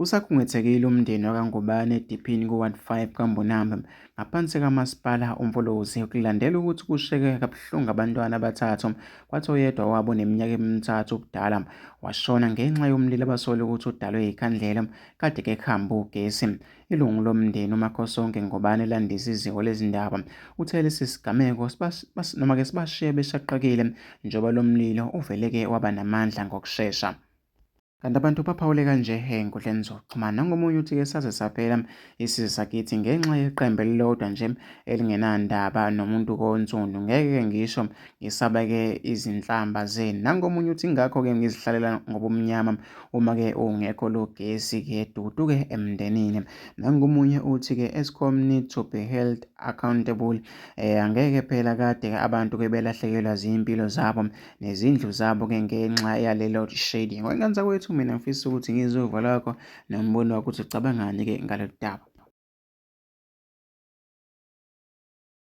Usakhungethekile umndeni wakwaNgubane ediphini ku-Ward 5 kaMbonambi ngaphansi kaMasipala uMfolozi kulandela ukuthi kushiyeke kabuhlungu abantwana abathathu kwathi oyedwa wabo oneminyaka emithathu ubudala washona ngenxa yomlilo abasola ukuthi udalwe yikhandlela kade-ke kuhambe ugesi. Ilungu lomndeni uMakhosonke Ngubane elandisa iziko lezindaba uthe lesi sigameko noma-ke sibashiye beshaqekile njengoba lo mlilo uvele-ke waba namandla ngokushesha. Kanti abantu baphawule kanje ey'nkundleni zokuxhumana. Nangomunye uthi-ke saze saphela isizwe sakithi ngenxa yeqembu elilodwa nje elingenandaba nomuntu konsundu. Ngeke-ke ngisho ngisaba-ke izinhlamba zenu. Nangomunye uthi ngakho-ke ngizihlalela ngobumnyama uma-ke ungekho lo gesi-ke dudu-ke emndenini. Nangomunye uthi-ke Eskom need to be held accountable. Angeke phela kade abantu-ke belahlekelwa zimpilo zabo nezindlu zabo-ke ngenxa yale-load shedding. Wengane zakwethu mina ngifisa ukuthi ngizwe uvo lwakho nombono wakho ukuthi ucabangani-ke ngalolu daba.